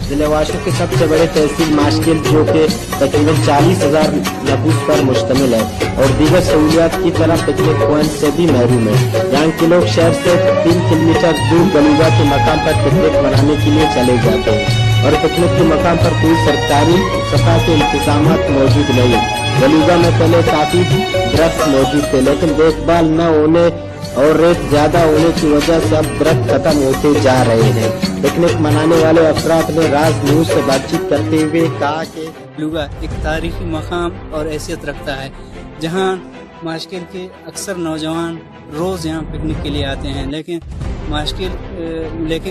ضلع واشو کے سب سے بڑے تحصیل ماشکل جو کہ تقریباً 40,000 نفوس پر مشتمل ہے اور دیگر سہولیات کی طرح پکنک پوائنٹ سے بھی محروم ہے۔ یہاں کے لوگ شہر سے 3 کلومیٹر دور گلوگا کے مقام پر پکنک منانے کے لیے چلے جاتے ہیں اور پکنک کے مقام پر کوئی سرکاری سطح کے انتظامات موجود نہیں۔ گلوگا میں پہلے کافی درخت موجود تھے لیکن دیکھ بھال نہ ہونے اور ریت زیادہ ہونے کی وجہ سے اب درخت ختم ہوتے جا رہے ہیں۔ پکنک منانے والے افراد نے راز نیوز سے بات چیت کرتے ہوئے کہا کہ گلوگا ایک تاریخی مقام اور حیثیت رکھتا ہے جہاں ماشکل کے اکثر نوجوان روز یہاں پکنک کے لیے آتے ہیں، لیکن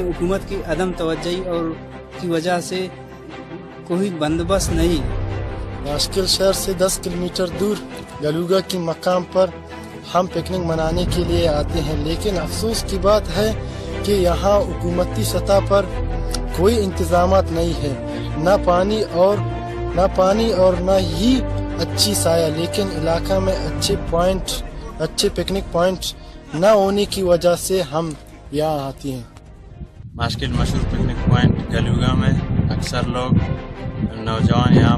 حکومت کی عدم توجہی اور کی وجہ سے کوئی بندوبست نہیں۔ ماشکل شہر سے 10 کلومیٹر دور گلوگا کے مقام پر ہم پکنک منانے کے لیے آتے ہیں، لیکن افسوس کی بات ہے کہ یہاں حکومتی سطح پر کوئی انتظامات نہیں ہے، نہ پانی اور نہ ہی اچھی سایہ، لیکن علاقہ میں اچھے پکنک پوائنٹ نہ ہونے کی وجہ سے ہم یہاں آتے ہیں۔ ماشکل مشہور پکنک پوائنٹ گلوگا میں اکثر لوگ نوجوان یہاں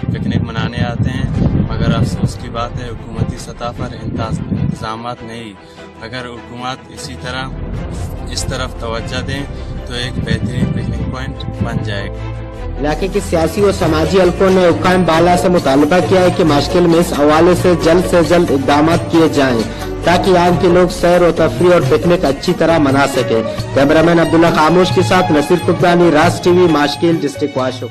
پکنک منانے آتے ہیں، مگر افسوس کی بات ہے حکومتی سطح پر انتظامات نہیں۔ اگر حکومت اس طرف توجہ دیں تو ایک بہترین پکنک پوائنٹ بن جائے گا۔ علاقے کے سیاسی اور سماجی حلقوں نے حکام بالا سے مطالبہ کیا ہے کہ ماشکل میں اس حوالے سے جلد اقدامات کیے جائیں تاکہ یہاں کے لوگ سیر و تفریح اور پکنک اچھی طرح منا سکیں۔ کیمرہ مین عبداللہ خاموش کے ساتھ نصیر قبانی، راز ٹی وی، ماشکل، ڈسٹرکٹ واشو۔